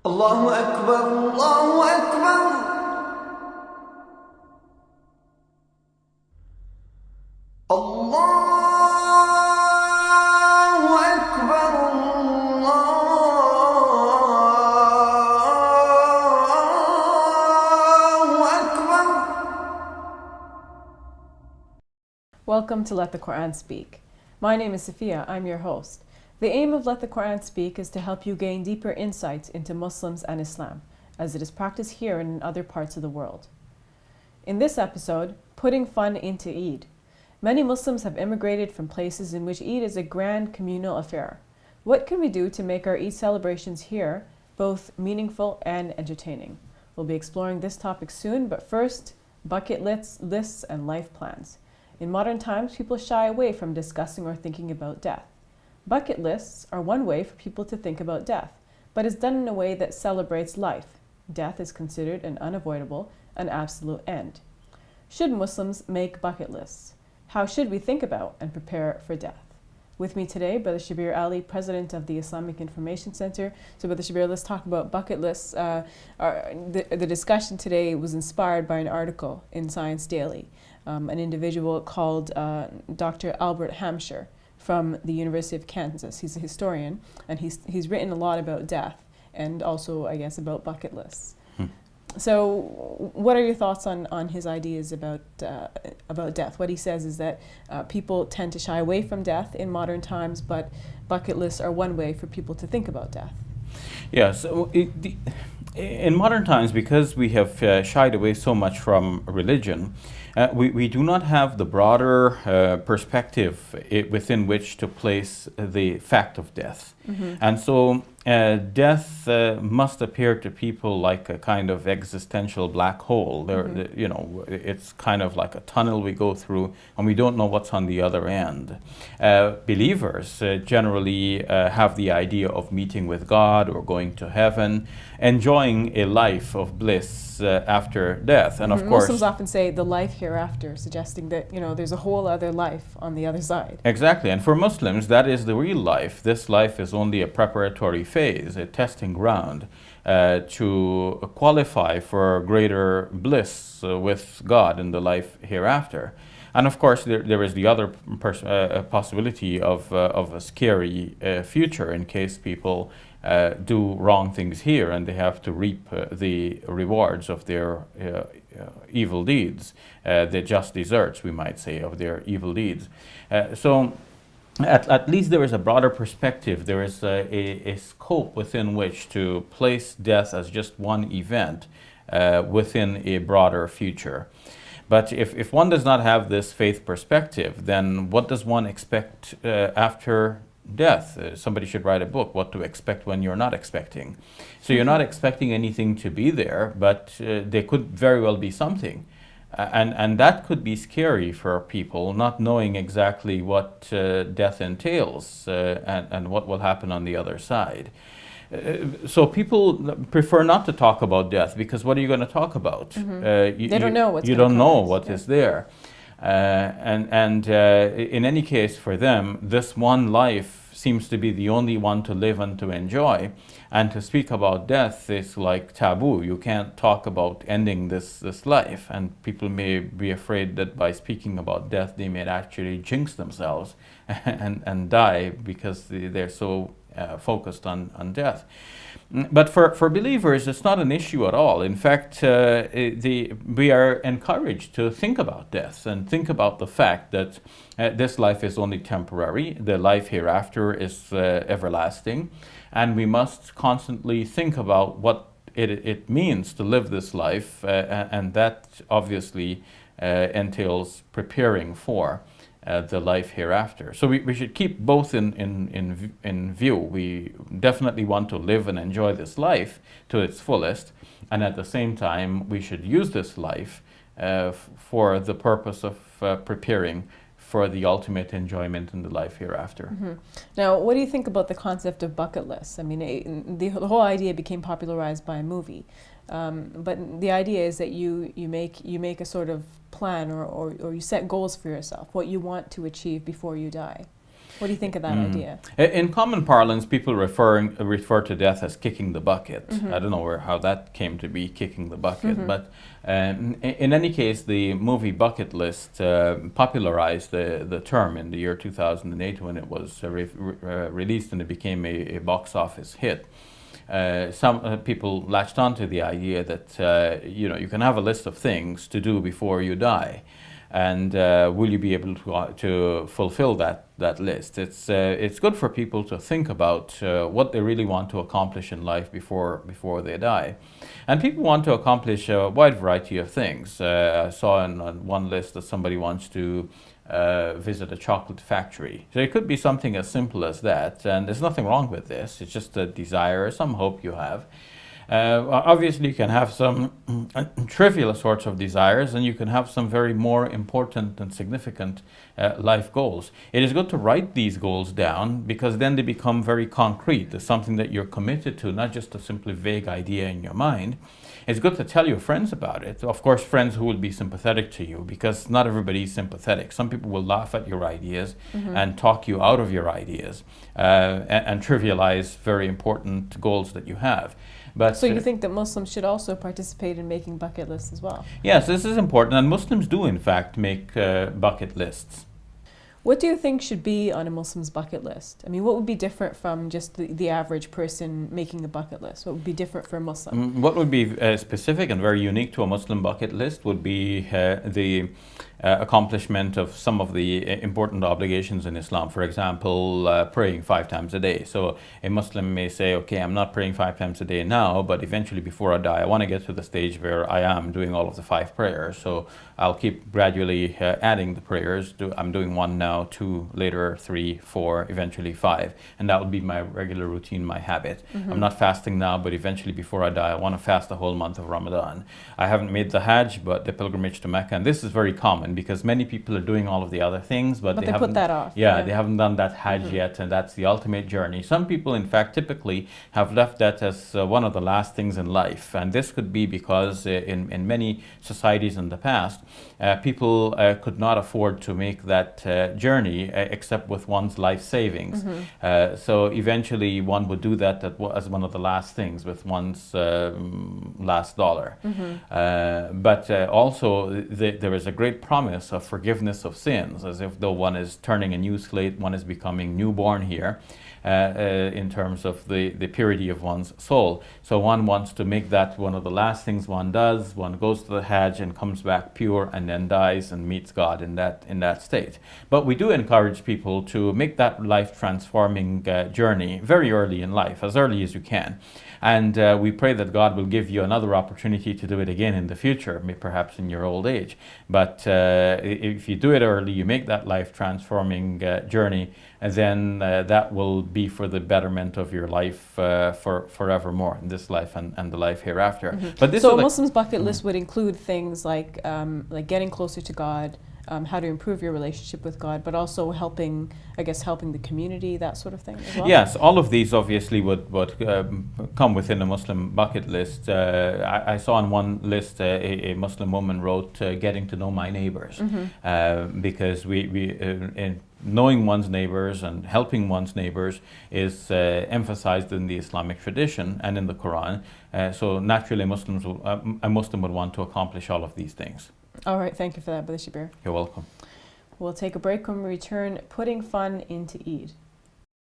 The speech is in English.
الله أكبر الله أكبر الله أكبر الله أكبر. Welcome to Let the Quran Speak. My name is Sophia, I'm your host. The aim of Let the Quran Speak is to help you gain deeper insights into Muslims and Islam, as it is practiced here and in other parts of the world. In this episode, putting fun into Eid. Many Muslims have immigrated from places in which Eid is a grand communal affair. What can we do to make our Eid celebrations here both meaningful and entertaining? We'll be exploring this topic soon, but first, bucket lists and life plans. In modern times, people shy away from discussing or thinking about death. Bucket lists are one way for people to think about death, but is done in a way that celebrates life. Death is considered an unavoidable, an absolute end. Should Muslims make bucket lists? How should we think about and prepare for death? With me today, Brother Shabir Ali, President of the Islamic Information Center. So Brother Shabir, let's talk about bucket lists. The discussion today was inspired by an article in Science Daily. An individual called Dr. Albert Hampshire from the University of Kansas. He's a historian, and he's written a lot about death and also, I guess, about bucket lists. So what are your thoughts on his ideas about death? What he says is that people tend to shy away from death in modern times, but bucket lists are one way for people to think about death. Yeah, so in modern times, because we have shied away so much from religion, we do not have the broader perspective within which to place the fact of death. And so death must appear to people like a kind of existential black hole. It's kind of like a tunnel we go through, and we don't know what's on the other end. Believers generally have the idea of meeting with God or going to heaven, enjoying a life of bliss after death. And of course, Muslims often say the life hereafter, suggesting that there's a whole other life on the other side. Exactly, and for Muslims, that is the real life. This life is only a preparatory phase, a testing ground to qualify for greater bliss with God in the life hereafter. And of course, there is the other possibility of a scary future in case people do wrong things here and they have to reap the rewards of their evil deeds, the just deserts, we might say, of their evil deeds. So at least there is a broader perspective. There is a scope within which to place death as just one event within a broader future. But if one does not have this faith perspective, then what does one expect after death? Somebody should write a book, What to Expect When You're Not Expecting. So you're not expecting anything to be there, but there could very well be something. And that could be scary for people, not knowing exactly what death entails and what will happen on the other side. So people prefer not to talk about death because what are you going to talk about? They don't know what's you gonna don't come know next, what yeah. is there. And in any case, for them, this one life seems to be the only one to live and to enjoy. And to speak about death is like taboo. You can't talk about ending this life. And people may be afraid that by speaking about death, they may actually jinx themselves and die because they're so focused on death. But for believers, it's not an issue at all. In fact, we are encouraged to think about death and think about the fact that this life is only temporary. The life hereafter is everlasting. And we must constantly think about what it means to live this life. And that obviously entails preparing for the life hereafter. So we should keep both in view. We definitely want to live and enjoy this life to its fullest, and at the same time we should use this life for the purpose of preparing for the ultimate enjoyment in the life hereafter. Now, what do you think about the concept of bucket lists? I mean, the whole idea became popularized by a movie. But the idea is that you make a sort of plan or you set goals for yourself, what you want to achieve before you die. What do you think of that idea? In common parlance, people refer to death as kicking the bucket. I don't know how that came to be, kicking the bucket. But in any case, the movie Bucket List popularized the term in the year 2008 when it was released, and it became a box office hit. Some people latched onto the idea that you can have a list of things to do before you die, and will you be able to fulfill that list? It's good for people to think about what they really want to accomplish in life before they die, and people want to accomplish a wide variety of things. I saw on one list that somebody wants to visit a chocolate factory. So it could be something as simple as that, and there's nothing wrong with this. It's just a desire, some hope you have. Obviously, you can have some trivial sorts of desires, and you can have some very more important and significant life goals. It is good to write these goals down, because then they become very concrete. There's something that you're committed to, not just a simply vague idea in your mind. It's good to tell your friends about it. Of course, friends who will be sympathetic to you, because not everybody is sympathetic. Some people will laugh at your ideas and talk you out of your ideas and trivialize very important goals that you have. But so you think that Muslims should also participate in making bucket lists as well? Yes, this is important, and Muslims do in fact make bucket lists. What do you think should be on a Muslim's bucket list? I mean, what would be different from just the average person making a bucket list? What would be different for a Muslim? What would be specific and very unique to a Muslim bucket list would be the accomplishment of some of the important obligations in Islam. For example, praying 5 times a day. So a Muslim may say, okay, I'm not praying 5 times a day now, but eventually before I die, I want to get to the stage where I am doing all of the 5 prayers. So I'll keep gradually adding the prayers. I'm doing 1 now, 2 later, 3, 4, eventually 5. And that will be my regular routine, my habit. I'm not fasting now, but eventually before I die, I want to fast the whole month of Ramadan. I haven't made the Hajj, but the pilgrimage to Mecca. And this is very common, because many people are doing all of the other things, but they haven't put that off. Yeah, they haven't done that Hajj yet, and that's the ultimate journey. Some people, in fact, typically have left that as one of the last things in life, and this could be because in many societies in the past, people could not afford to make that journey except with one's life savings. So eventually one would do that as one of the last things, with one's last dollar. But also there is a great promise of forgiveness of sins, as if though one is turning a new slate, one is becoming newborn here. In terms of the purity of one's soul. So one wants to make that one of the last things one does. One goes to the Hajj and comes back pure, and then dies and meets God in that state. But we do encourage people to make that life-transforming journey very early in life, as early as you can. And we pray that God will give you another opportunity to do it again in the future, perhaps in your old age. But if you do it early, you make that life-transforming journey, and then that will be for the betterment of your life forevermore, in this life and the life hereafter. But this so a Muslim's bucket list would include things like getting closer to God, how to improve your relationship with God, but also helping the community, that sort of thing as well? Yes, all of these obviously would come within a Muslim bucket list. I saw on one list a Muslim woman wrote, getting to know my neighbors, because in knowing one's neighbors and helping one's neighbors is emphasized in the Islamic tradition and in the Quran. So naturally a Muslim would want to accomplish all of these things. All right, thank you for that, Brother Shabir. You're welcome. We'll take a break. When we return, putting fun into Eid.